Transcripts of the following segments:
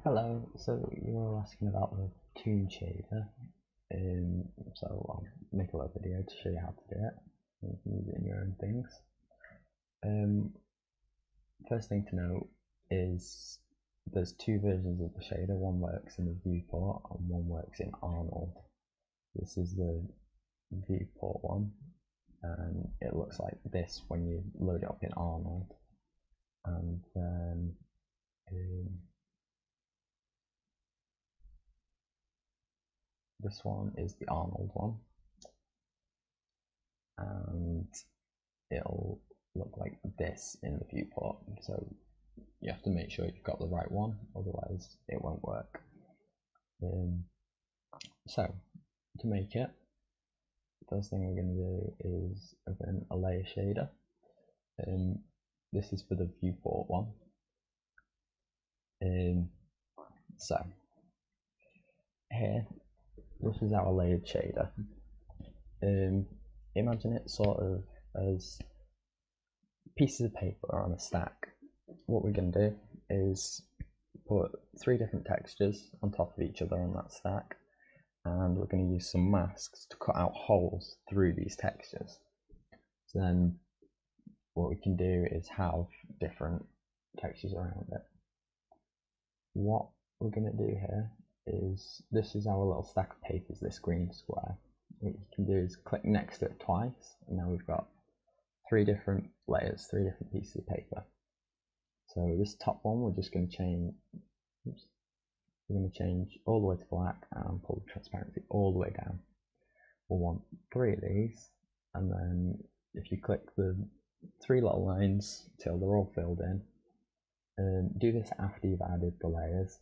Hello, so you were asking about the Toon Shader, so I'll make a little video to show you how to do it. You can use it in your own things. First thing to note is there's two versions of the shader, one works in the viewport and one works in Arnold. This is the viewport one, and it looks like this when you load it up in Arnold. And then this one is the Arnold one, and it'll look like this in the viewport. So you have to make sure you've got the right one, otherwise it won't work. So to make it, the first thing we're going to do is open a layer shader. This is for the viewport one. So here, this is our layered shader. Imagine it sort of as pieces of paper on a stack. What we're going to do is put 3 different textures on top of each other on that stack, and we're going to use some masks to cut out holes through these textures. So then what we can do is have different textures around it. What we're going to do here is, this is our little stack of papers, this green square. What you can do is click next to it twice, and now we've got 3 different layers, 3 different pieces of paper. So this top one we're just going to change, we're going to change all the way to black and pull the transparency all the way down. We'll want 3 of these, and then if you click the 3 little lines till they're all filled in, do this after you've added the layers,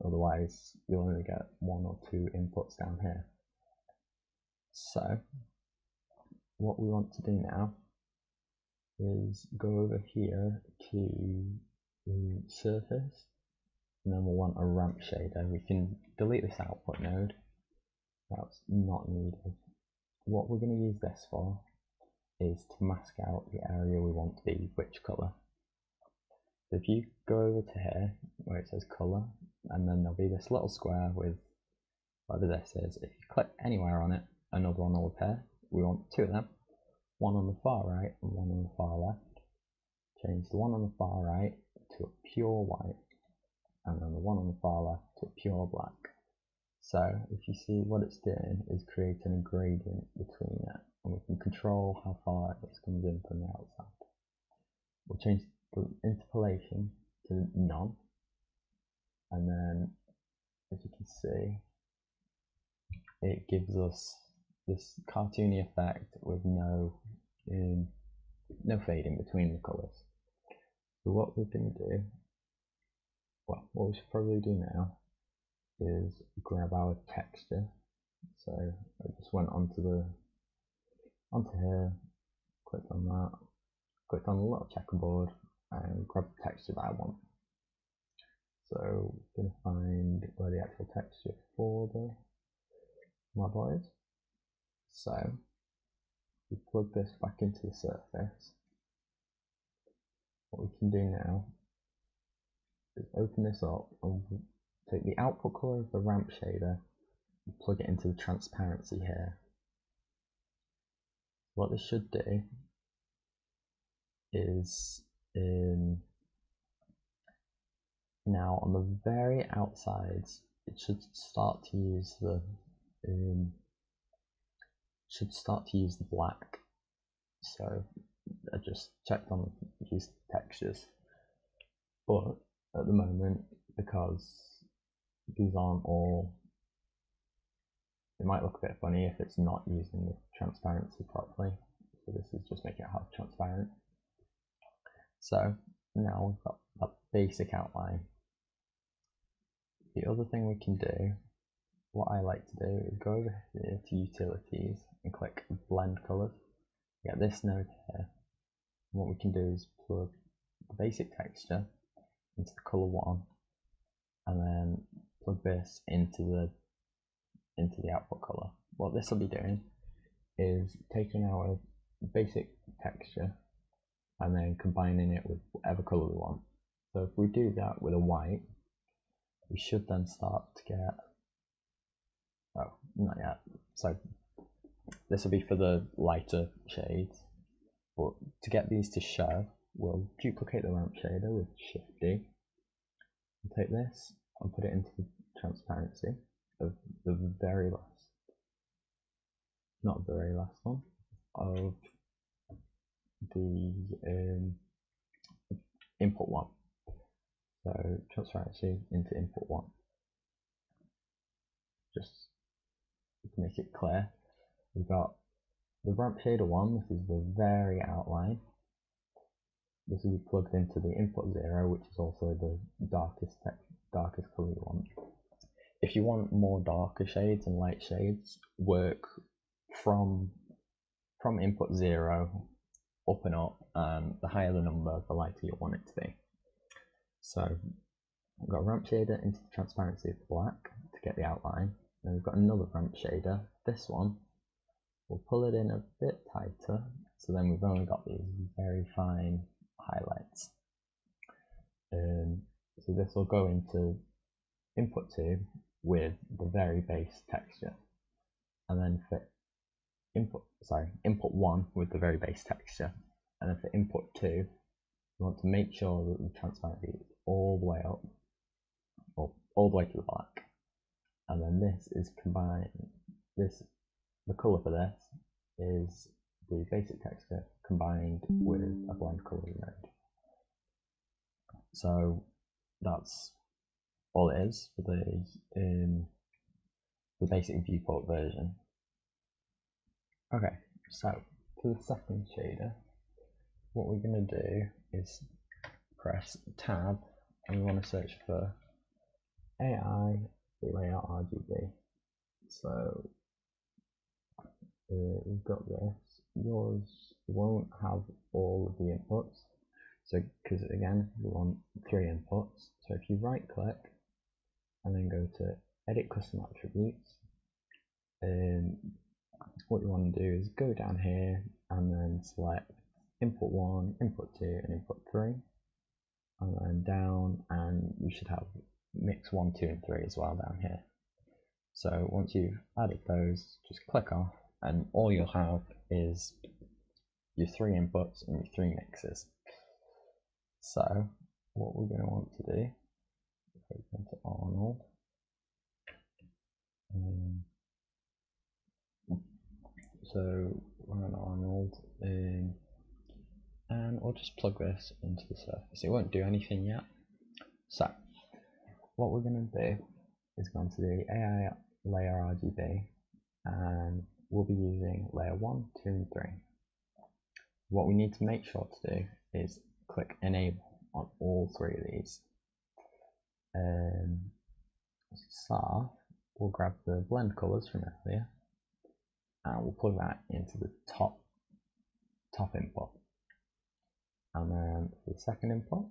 otherwise you'll only get 1 or 2 inputs down here. So what we want to do now is go over here to the surface, and then we'll want a ramp shader. We can delete this output node, that's not needed. What we're going to use this for is to mask out the area we want to be which colour. So if you go over to here where it says colour, and then there'll be this little square with whatever this is. If you click anywhere on it, another one will appear. We want 2 of them, one on the far right and one on the far left. Change the one on the far right to a pure white, and then the one on the far left to a pure black. So if you see, what it's doing is creating a gradient between it, and we can control how far this comes in from the outside. We'll change the interpolation to none, and then as you can see, it gives us this cartoony effect with no fade in between the colours. So what we're going to do, well, what we should probably do now is grab our texture. So I just went onto here, clicked on that, clicked on the little checkerboard, and grabbed the texture that I want. So we're going to find where the actual texture for the model is. So we plug this back into the surface. What we can do now is open this up and take the output color of the ramp shader and plug it into the transparency here. What this should do is, now on the very outsides, it should start to use the black. So I just checked on these textures, but at the moment, because these aren't all, it might look a bit funny if it's not using the transparency properly. So this is just making it half transparent. So now we've got a basic outline. The other thing we can do, what I like to do, is go over here to utilities and click blend colors. Get this node here. What we can do is plug the basic texture into the color 1, and then plug this into the output color. What this will be doing is taking our basic texture and then combining it with whatever color we want. So if we do that with a white, we should then start to get, oh, not yet. So this will be for the lighter shades, but to get these to show, we'll duplicate the ramp shader with Shift D. We'll take this and put it into the transparency of the very last, not the very last one, of the input one. So transparency into input one. Just to make it clear, we've got the ramp shader one. This is the very outline. This will be plugged into the input 0, which is also the darkest color you want. If you want more darker shades and light shades, work from input 0 up and up, and the higher the number, the lighter you want it to be. So we've got a ramp shader into the transparency of black to get the outline. Then we've got another ramp shader. This one, we'll pull it in a bit tighter, so then we've only got these very fine highlights. So this will go into input 2 with the very base texture, and then for input 1 with the very base texture, and then for input 2 you want to make sure that the transparency is all the way up, or all the way to the black, and then this is combined. The color for this is the basic texture combined with a blend coloring mode. So that's all it is for the basic viewport version. Okay, so for the second shader, what we're going to do is press Tab, and we want to search for AI Layer RGB. So we've got this. Yours won't have all of the inputs, so because again we want 3 inputs. So if you right click and then go to Edit Custom Attributes, what you want to do is go down here and then select input 1, input 2 and input 3, and then down, and you should have mix 1, 2 and 3 as well down here. So once you've added those, just click off, and all you'll have is your 3 inputs and your 3 mixes. So what we're going to want to do, if we go to Arnold, so we're on Arnold, and we'll just plug this into the surface. It won't do anything yet. So what we're going to do is go into the AI layer RGB, and we'll be using layer 1, 2 and 3. What we need to make sure to do is click enable on all 3 of these. So we'll grab the blend colors from earlier and we'll plug that into the top input, and then for the second input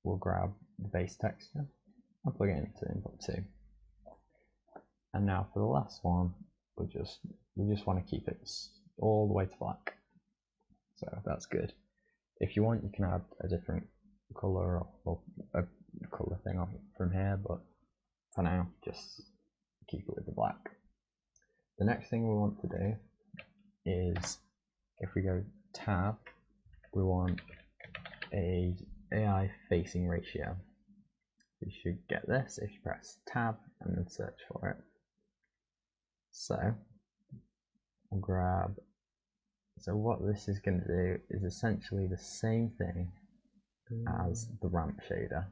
we'll grab the base texture and plug it into input 2. And now for the last one, we just want to keep it all the way to black, so that's good. If you want, you can add a different color or a color thing on from here, but for now just keep it with the black. The next thing we want to do is, if we go Tab, we want a AI facing ratio. You should get this if you press Tab and then search for it. So we'll grab, so what this is going to do is essentially the same thing as the ramp shader.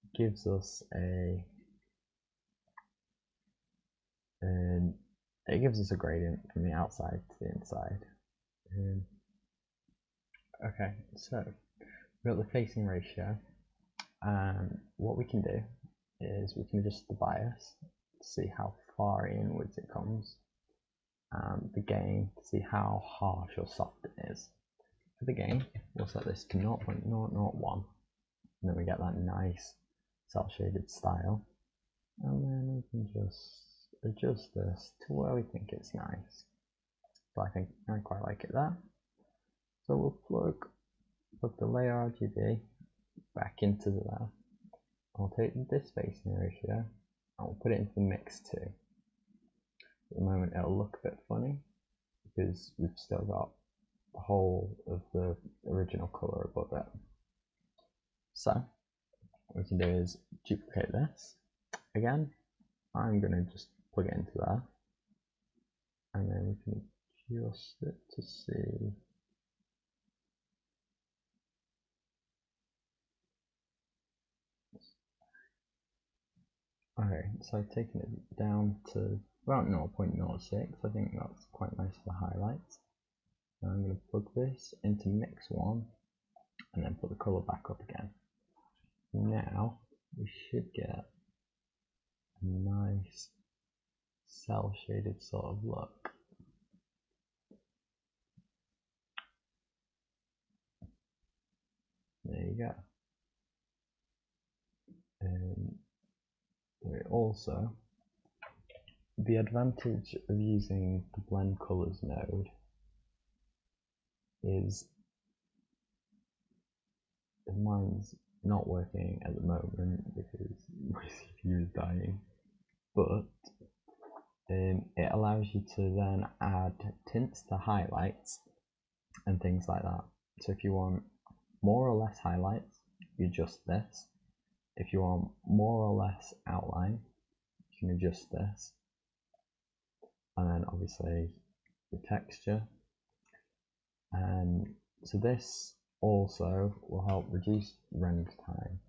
It gives us a gradient from the outside to the inside. Okay, so we've got the facing ratio, and what we can do is we can adjust the bias to see how far inwards it comes, and the gain to see how harsh or soft it is. For the gain, we'll set this to 0.001, and then we get that nice cell shaded style, and then we can just adjust this to where we think it's nice. So I quite like it there. So we'll plug the layer RGB back into there, I'll take this spacing ratio and we'll put it into the mix too. At the moment it'll look a bit funny because we've still got the whole of the original colour above it. So what we can do is duplicate this. Again, I'm going to just plug it into there, and then we can adjust it to see. Okay, so I've taken it down to about 0.06. I think that's quite nice for the highlights. Now I'm going to plug this into mix 1 and then put the colour back up again. Now we should get a nice cell shaded sort of look. There you go. Also, the advantage of using the blend colors node is mine's not working at the moment because my CPU is dying, but it allows you to then add tints to highlights and things like that. So if you want more or less highlights, you adjust this. If you want more or less outline, you can adjust this. And then obviously the texture. So this also will help reduce render time.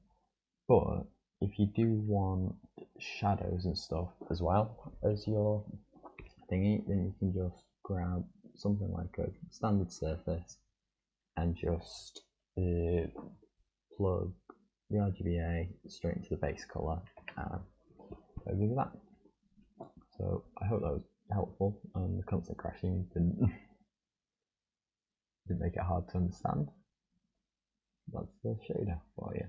But if you do want shadows and stuff as well as your thingy, then you can just grab something like a standard surface and just plug the RGBA straight into the base colour and go with that. So I hope that was helpful, and the constant crashing didn't make it hard to understand. That's the shader for you.